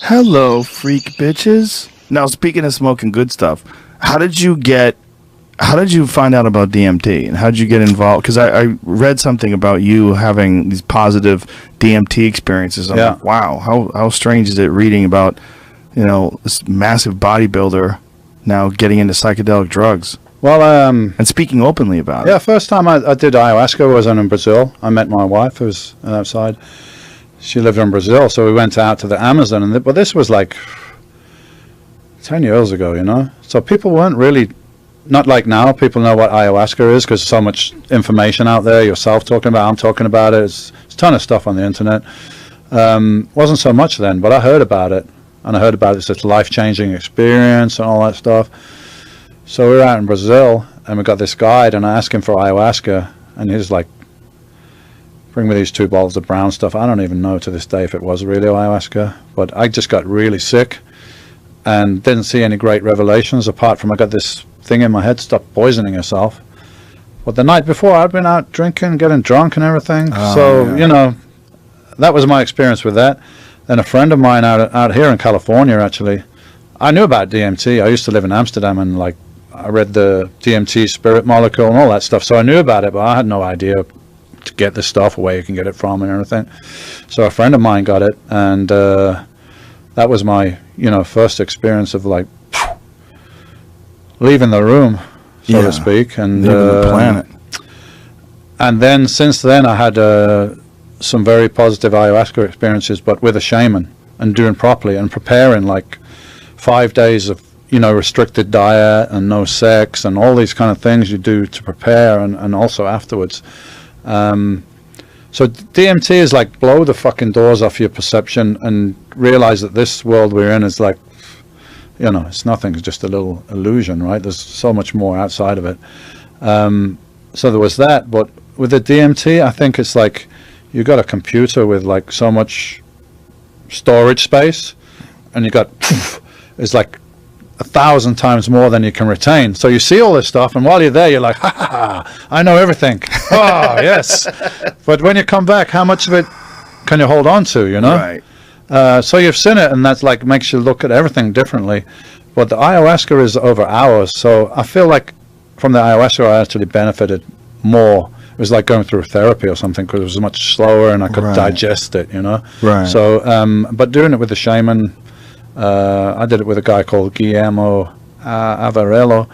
Hello, freak bitches. Now, speaking of smoking good stuff, how did you find out about DMT, and how did you get involved? Because I read something about you having these positive DMT experiences. I'm like, wow, how strange is it reading about, this massive bodybuilder now getting into psychedelic drugs? Well, and speaking openly about it. Yeah, first time I did ayahuasca was in Brazil. I met my wife, who was outside. She lived in Brazil, so we went out to the Amazon. But this was like 10 years ago, So people weren't really, not like now, people know what ayahuasca is because so much information out there, yourself talking about it, I'm talking about it. It's a ton of stuff on the internet. Wasn't so much then, but I heard about it. And I heard about it's a life-changing experience and all that stuff. So we were out in Brazil, and we got this guide, and I asked him for ayahuasca, and he's like, bring me these 2 bottles of brown stuff. I don't even know to this day if it was really ayahuasca, but I just got really sick and didn't see any great revelations apart from I got this thing in my head, stop poisoning yourself. But the night before, I'd been out drinking, getting drunk and everything. That was my experience with that. Then a friend of mine out here in California, actually, I knew about DMT. I used to live in Amsterdam, and I read the DMT spirit molecule and all that stuff, so I knew about it, but I had no idea to get this stuff or where you can get it from and everything. So a friend of mine got it, and that was my first experience of leaving the room, so to speak, and leaving the planet. And then since then I had some very positive ayahuasca experiences, but with a shaman, and doing properly and preparing 5 days of restricted diet and no sex and all these kind of things you do to prepare, and also afterwards. So DMT is blow the fucking doors off your perception and realize that this world we're in is it's nothing, it's just a little illusion, right? There's so much more outside of it. So there was that, but with the DMT, I think it's you got a computer with so much storage space, and you got it's 1,000 times more than you can retain. So you see all this stuff, and while you're there, you're like, ha ha ha, I know everything. Oh, yes. But when you come back, how much of it can you hold on to, Right. So you've seen it, and that's makes you look at everything differently. But the ayahuasca is over hours, so I feel from the ayahuasca I actually benefited more. It was like going through therapy or something, because it was much slower and I could digest it, Right. So, but doing it with the shaman, I did it with a guy called Guillermo Avarello,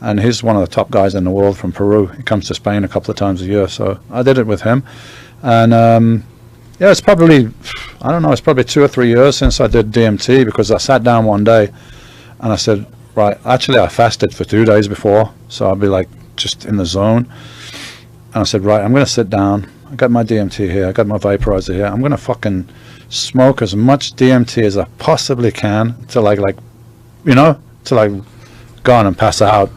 and he's one of the top guys in the world from Peru. He comes to Spain a couple of times a year, so I did it with him. And it's probably, I don't know, it's probably 2 or 3 years since I did DMT, because I sat down one day and I said, right, actually I fasted for 2 days before, so I'd be just in the zone. And I said, right, I'm going to sit down. I got my DMT here. I got my vaporizer here. I'm going to fucking smoke as much DMT as I possibly can till till I go on and pass out.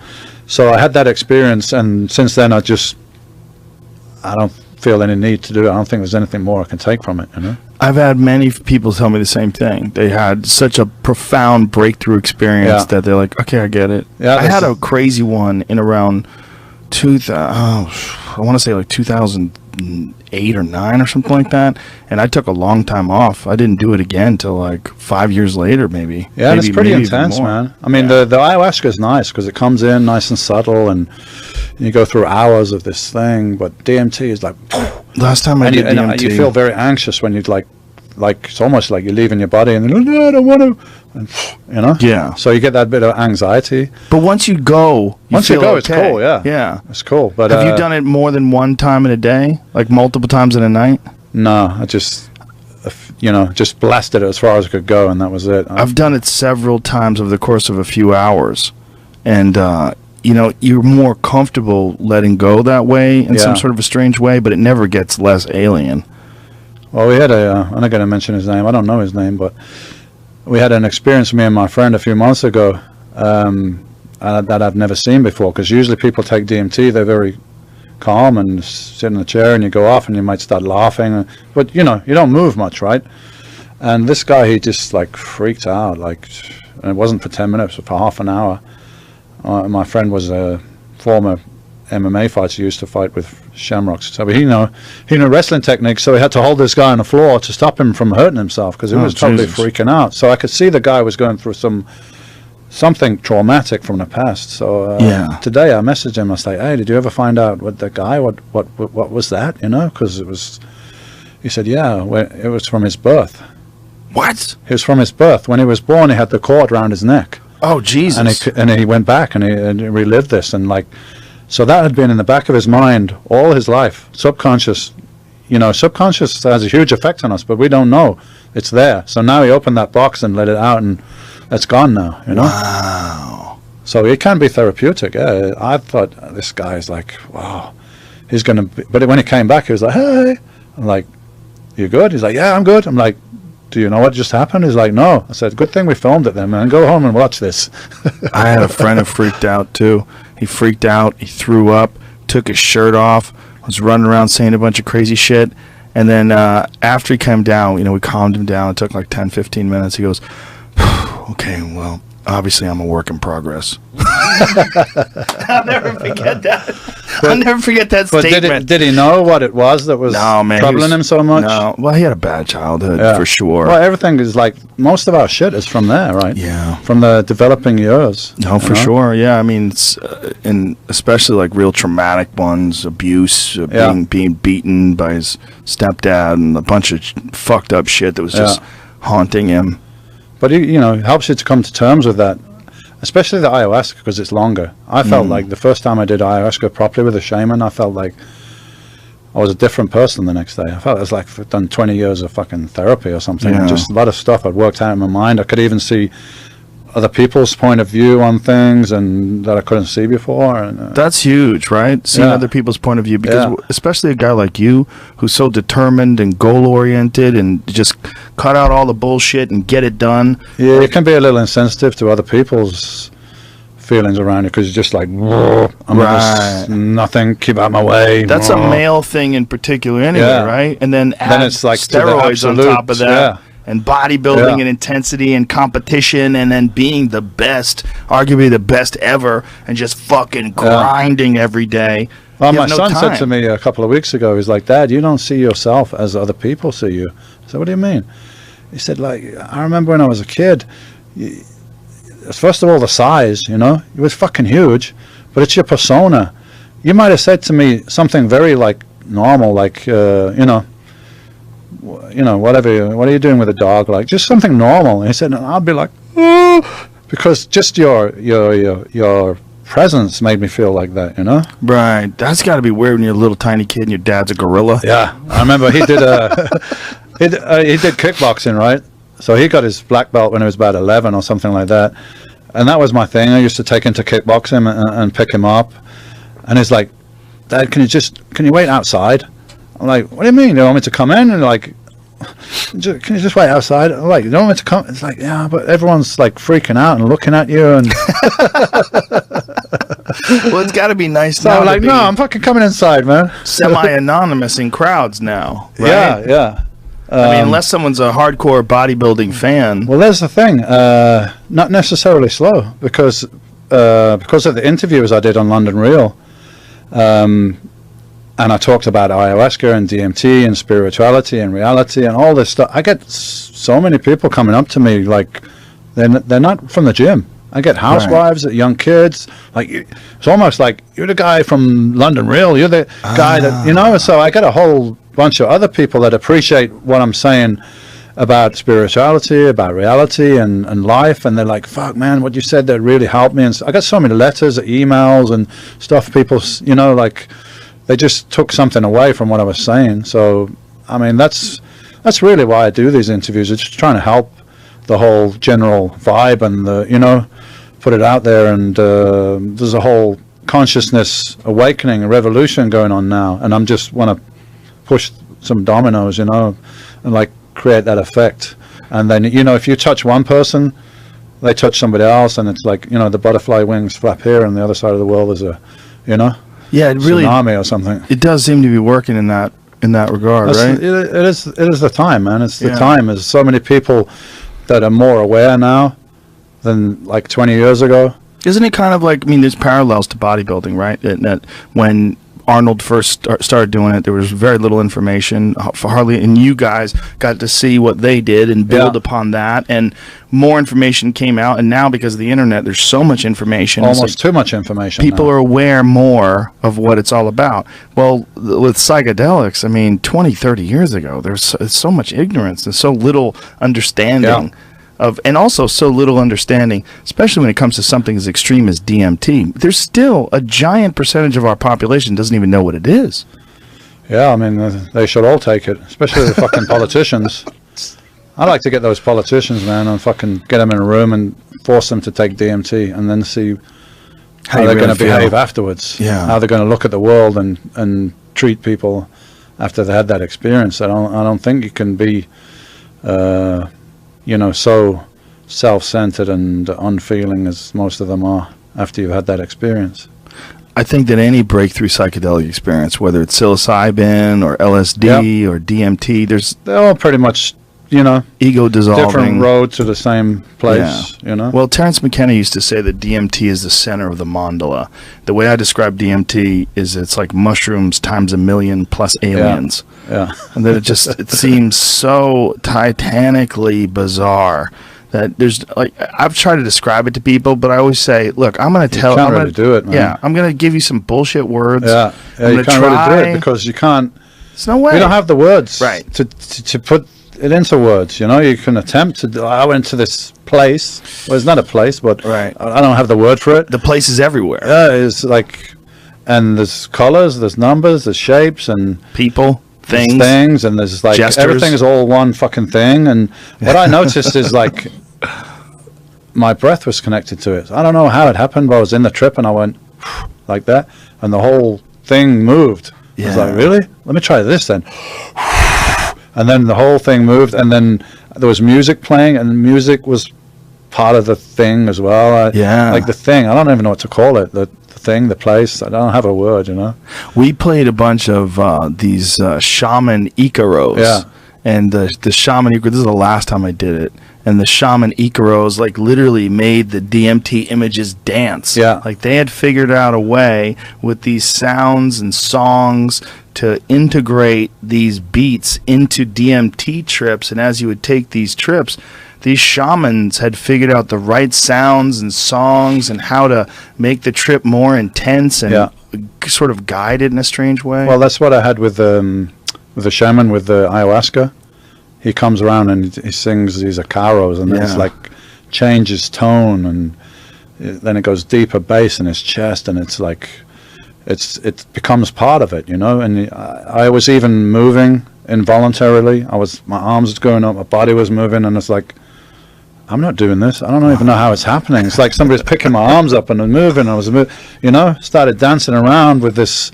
So I had that experience, and since then I don't feel any need to do it. I don't think there's anything more I can take from it, I've had many people tell me the same thing. They had such a profound breakthrough experience that they're like, okay, I get it. Yeah, I had a crazy one in around I want to say 2008 or 9 or something like that, and I took a long time off. I didn't do it again till 5 years later, maybe. Yeah, it's pretty intense, man. I mean, the ayahuasca is nice because it comes in nice and subtle, and you go through hours of this thing. But DMT is last time I did DMT, and you feel very anxious when you it's almost like you're leaving your body, and then, no, I don't want to. And, Yeah. So you get that bit of anxiety. But once you go, it's cool. Yeah, it's cool. But have you done it more than one time in a day, multiple times in a night? No, I just just blasted it as far as I could go, and that was it. I've done it several times over the course of a few hours, and you're more comfortable letting go that way in some sort of a strange way, but it never gets less alien. Well, we had I'm not going to mention his name. I don't know his name, but we had an experience, me and my friend, a few months ago that I've never seen before, because usually people take DMT, they're very calm and sit in a chair, and you go off and you might start laughing, but you don't move much, right? And this guy, he just freaked out, and it wasn't for 10 minutes, but for half an hour. My friend was a former MMA fights. He used to fight with shamrocks. So he knew wrestling techniques. So he had to hold this guy on the floor to stop him from hurting himself because he was totally freaking out. So I could see the guy was going through something traumatic from the past. So today I messaged him. I was like, "Hey, did you ever find out what the guy? What was that? You know?" Because it was. He said, "Yeah, it was from his birth." What? It was from his birth. When he was born, he had the cord around his neck. Oh, Jesus! And he went back and he relived this, and like, so that had been in the back of his mind all his life, subconscious. You know, subconscious has a huge effect on us, but we don't know it's there. So now he opened that box and let it out, and it's gone now. You know. Wow. So it can be therapeutic. Yeah, I thought this guy's like, wow, he's gonna. But when he came back, he was like, "Hey," I'm like, "You good?" He's like, "Yeah, I'm good." I'm like, "Do you know what just happened?" He's like, "No." I said, "Good thing we filmed it then, man. Go home and watch this." I had a friend who freaked out too. He freaked out. He threw up, took his shirt off, was running around saying a bunch of crazy shit. And then after he came down, we calmed him down. It took like 10, 15 minutes. He goes, "Okay, well, obviously I'm a work in progress." I'll never forget that. I'll never forget that statement. But did he know what it was that was troubling him so much? No. Well, he had a bad childhood, for sure. Well, everything is like, most of our shit is from there, right? Yeah. From the developing years. No, for sure. Yeah, I mean, it's, and especially like real traumatic ones, abuse, being beaten by his stepdad, and a bunch of fucked up shit that was just haunting him. But, it helps you to come to terms with that. Especially the ayahuasca, because it's longer. I felt like the first time I did ayahuasca properly with a shaman, I felt like I was a different person the next day. I felt it was like I'd done 20 years of fucking therapy or something. Yeah. Just a lot of stuff I'd worked out in my mind. I could even see other people's point of view on things and that I couldn't see before. And, that's huge, right? Seeing other people's point of view, because especially a guy like you who's so determined and goal-oriented and just cut out all the bullshit and get it done. Yeah, it can be a little insensitive to other people's feelings around it because you're just like, nothing, keep out my way. That's a male thing in particular anyway, right? And then it's like steroids on top of that. And bodybuilding and intensity and competition, and then being the best, arguably the best ever, and just fucking grinding every day. Well, my son said to me a couple of weeks ago, he's like, "Dad, you don't see yourself as other people see you." I said, "What do you mean?" He said, "Like, I remember when I was a kid, first of all, the size, you was fucking huge, but it's your persona. You might have said to me something very, like, normal, like, whatever, what are you doing with a dog? Like, just something normal." And he said, and I'll be like, "Oh," because just your presence made me feel like that, Right. That's got to be weird when you're a little tiny kid and your dad's a gorilla. Yeah. I remember he did he did kickboxing, right? So he got his black belt when he was about 11 or something like that. And that was my thing. I used to take him to kickboxing and pick him up. And he's like, "Dad, can you wait outside?" I'm like, "What do you mean? You want me to come in?" And like, "Can you just wait outside?" I'm like, "You don't want me to come?" It's like, "Yeah, but everyone's like freaking out and looking at you." And well, it's got to be nice. So I'm like, "No, I'm fucking coming inside, man." Semi-anonymous in crowds now, right? Yeah. I mean, unless someone's a hardcore bodybuilding fan. Well, there's the thing. Not necessarily slow, because of the interviews I did on London Real. And I talked about ayahuasca and DMT and spirituality and reality and all this stuff. I get so many people coming up to me like they're not from the gym. I get housewives, young kids. Like, it's almost like, "You're the guy from London Real. You're the guy that," So I get a whole bunch of other people that appreciate what I'm saying about spirituality, about reality and life. And they're like, "Fuck, man, what you said that really helped me." And I got so many letters, emails and stuff. People, like, they just took something away from what I was saying. So, I mean, that's really why I do these interviews. It's just trying to help the whole general vibe and put it out there. And there's a whole consciousness awakening, a revolution going on now. And I'm just want to push some dominoes, and like create that effect. And then, if you touch one person, they touch somebody else. And it's like, the butterfly wings flap here and the other side of the world is it really tsunami or something. It does seem to be working in that regard, right? It is the time, man. It's the time. There's so many people that are more aware now than like 20 years ago. Isn't it kind of like, I mean, there's parallels to bodybuilding, right? That when Arnold first started doing it, there was very little information for hardly, and you guys got to see what they did and build upon that, and more information came out. And now, because of the internet, there's so much information, almost too much information. People now are aware more of what it's all about. Well, with psychedelics, I mean, 20, 30 years ago, there's so much ignorance and so little understanding of, and also so little understanding, especially when it comes to something as extreme as DMT. There's still a giant percentage of our population doesn't even know what it is. Yeah, I mean, they should all take it, especially the fucking politicians. I like to get those politicians, man, and fucking get them in a room and force them to take DMT, and then see how they're going to behave afterwards. Yeah, how they're going to look at the world and treat people after they had that experience. I don't think you can be, so self-centered and unfeeling as most of them are after you've had that experience. I think that any breakthrough psychedelic experience, whether it's psilocybin or LSD or DMT, they're all pretty much, ego dissolving, different road to the same place. Well, Terence McKenna used to say that DMT is the center of the mandala. The way I describe DMT is it's like mushrooms times 1,000,000 plus aliens. Yeah. And that it seems so titanically bizarre that there's, like, I've tried to describe it to people, but I always say, look, I'm going to tell, I'm going to do it, man. Yeah, I'm going to give you some bullshit words. Yeah, you can't really do it because you can't. There's no way. You don't have the words, right, to put it into words. You can attempt to. I went to this place. Well, it's not a place, but right. I don't have the word for it. The place is everywhere. Yeah, it's like, and there's colors, there's numbers, there's shapes, and people. Things, and there's like gestures. Everything is all one fucking thing. And what I noticed is like my breath was connected to it. I don't know how it happened, but I was in the trip and I went like that, and the whole thing moved. I was like, really? Let me try this then. And then the whole thing moved, and then there was music playing, and music was part of the thing as well. Like the thing. I don't even know what to call it. The thing, the place. I don't have a word, We played a bunch of these shaman Icaros. Yeah. And the shaman Icaro, this is the last time I did it. And the shaman Icaros, like, literally made the DMT images dance. Yeah. Like, they had figured out a way with these sounds and songs to integrate these beats into DMT trips. And as you would take these trips, these shamans had figured out the right sounds and songs and how to make the trip more intense and sort of guide it in a strange way. Well, that's what I had with the shaman with the ayahuasca. He comes around and he sings these acaros, and it's like changes tone, and then it goes deeper bass in his chest, and it's like it becomes part of it, And I was even moving involuntarily. My arms was going up, my body was moving, and it's like, I'm not doing this. I don't even know how it's happening. It's like somebody's picking my arms up and moving. I was, started dancing around with this,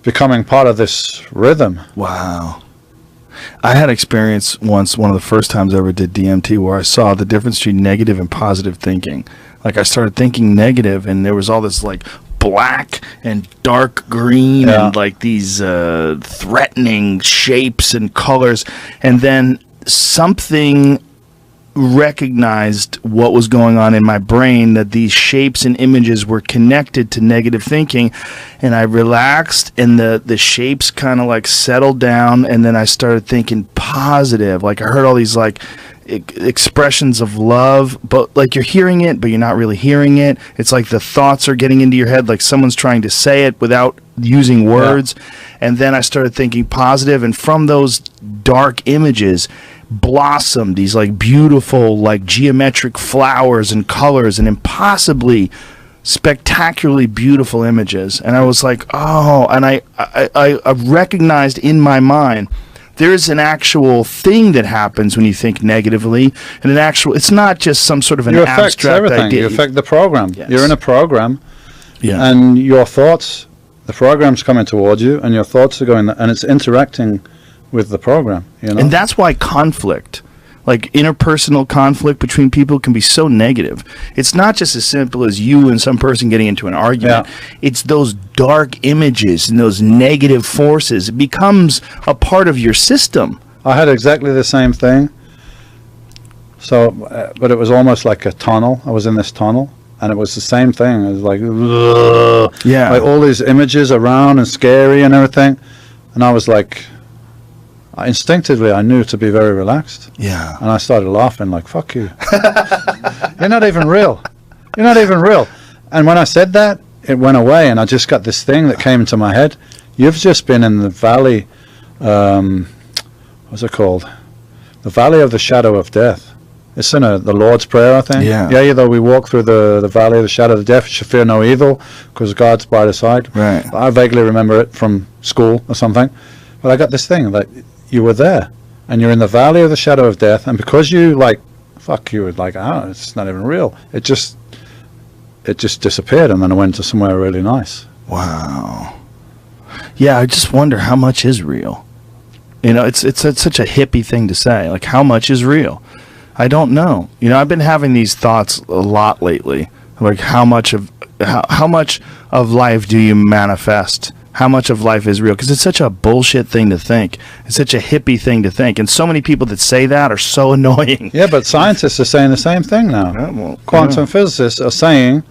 becoming part of this rhythm. Wow. I had experience once, one of the first times I ever did DMT, where I saw the difference between negative and positive thinking. Like, I started thinking negative, and there was all this, like, black and dark green and, like, these threatening shapes and colors. And then something recognized what was going on in my brain, that these shapes and images were connected to negative thinking, and I relaxed, and the shapes kind of like settled down, and then I started thinking positive. Like, I heard all these like expressions of love, but like you're hearing it but you're not really hearing it. It's like the thoughts are getting into your head, like someone's trying to say it without using words. And then I started thinking positive, and from those dark images blossomed these like beautiful, like geometric flowers and colors and impossibly spectacularly beautiful images. And I was like, oh, and I recognized in my mind there's an actual thing that happens when you think negatively, and it's not just some sort of an abstract everything. idea. You affect the program. Yes. You're in a program, and your thoughts, the program's coming towards you, and your thoughts are going, and it's interacting with the program, And that's why conflict, like interpersonal conflict between people, can be so negative. It's not just as simple as you and some person getting into an argument. It's those dark images and those negative forces. It becomes a part of your system. I had exactly the same thing. So, but it was almost like a tunnel. I was in this tunnel, and it was the same thing. It was like, ugh, Yeah. like all these images around and scary and everything. And I was like, instinctively, I knew to be very relaxed. Yeah. And I started laughing like, fuck you. You're not even real. You're not even real. And when I said that, it went away, and I just got this thing that came into my head. You've just been in the valley, what's it called? The valley of the shadow of death. It's in the Lord's Prayer, I think. Yeah. Yeah, though we walk through the valley of the shadow of death, you should fear no evil, because God's by the side. Right. I vaguely remember it from school or something. But I got this thing that you were there, and you're in the valley of the shadow of death, and because you, like, fuck you, like, oh, it's not even real. It just disappeared, and then I went to somewhere really nice. Wow. Yeah, I just wonder how much is real. You know, it's such a hippie thing to say. Like, how much is real? I don't know. You know, I've been having these thoughts a lot lately. Like, how much of life do you manifest? How much of life is real? Because it's such a bullshit thing to think. It's such a hippie thing to think. And so many people that say that are so annoying. Yeah, but scientists are saying the same thing now. Yeah, well, Quantum physicists are saying,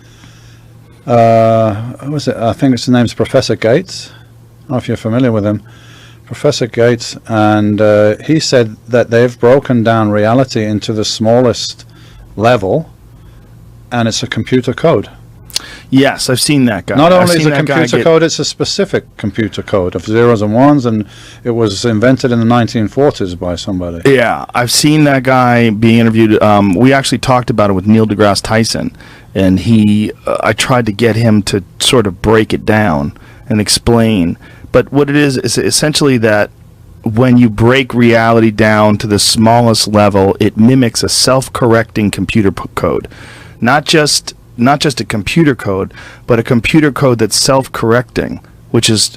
what was it? I think his name's Professor Yates. I don't know if you're familiar with him. Professor Yates, and he said that they've broken down reality into the smallest level, and it's a computer code. Yes, I've seen that guy. Not I've only is seen a that guy computer code, it's a specific computer code of zeros and ones, and it was invented in the 1940s by somebody. Yeah, I've seen that guy being interviewed. We actually talked about it with Neil deGrasse Tyson, and I tried to get him to sort of break it down and explain. But what it is essentially that when you break reality down to the smallest level, it mimics a self-correcting computer code. Not just a computer code, but a computer code that's self-correcting, which is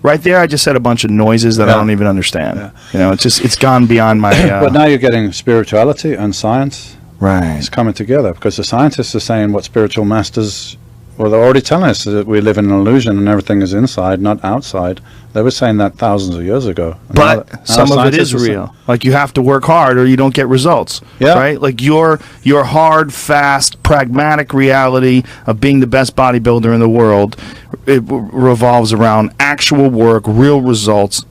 right there. I just said a bunch of noises that I don't even understand. Yeah. You know, it's gone beyond my. But now you're getting spirituality and science. Right. It's coming together because the scientists are saying what spiritual masters. Well, they're already telling us that we live in an illusion and everything is inside, not outside. They were saying that thousands of years ago. But now some of it scientists is are real. Like, you have to work hard or you don't get results. Yeah. Right? Like, your hard, fast, pragmatic reality of being the best bodybuilder in the world, it revolves around actual work, real results.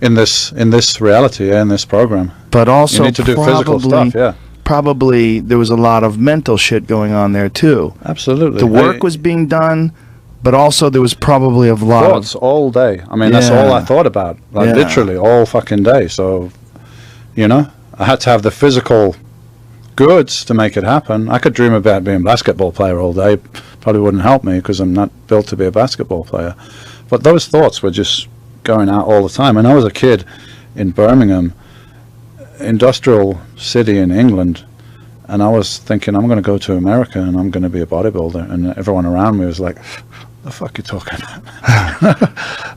in this reality, in this program. But also, You need to do physical stuff, yeah. Probably there was a lot of mental shit going on there too. Absolutely. The work was being done, but also there was probably a lot thoughts all day. I mean, that's all I thought about. Like, Yeah. literally all fucking day. So, you know, I had to have the physical goods to make it happen. I could dream about being a basketball player all day. Probably wouldn't help me because I'm not built to be a basketball player. But those thoughts were just going out all the time. And I was a kid in Birmingham, industrial city in England, and I was thinking, I'm going to go to America and I'm going to be a bodybuilder. And everyone around me was like, the fuck you talking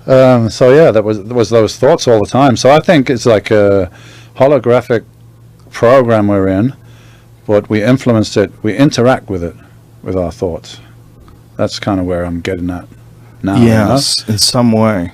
about? So yeah, there was those thoughts all the time. So I think it's like a holographic program we're in, but we influence it, we interact with it, with our thoughts. That's kind of where I'm getting at now. Yes, in some way.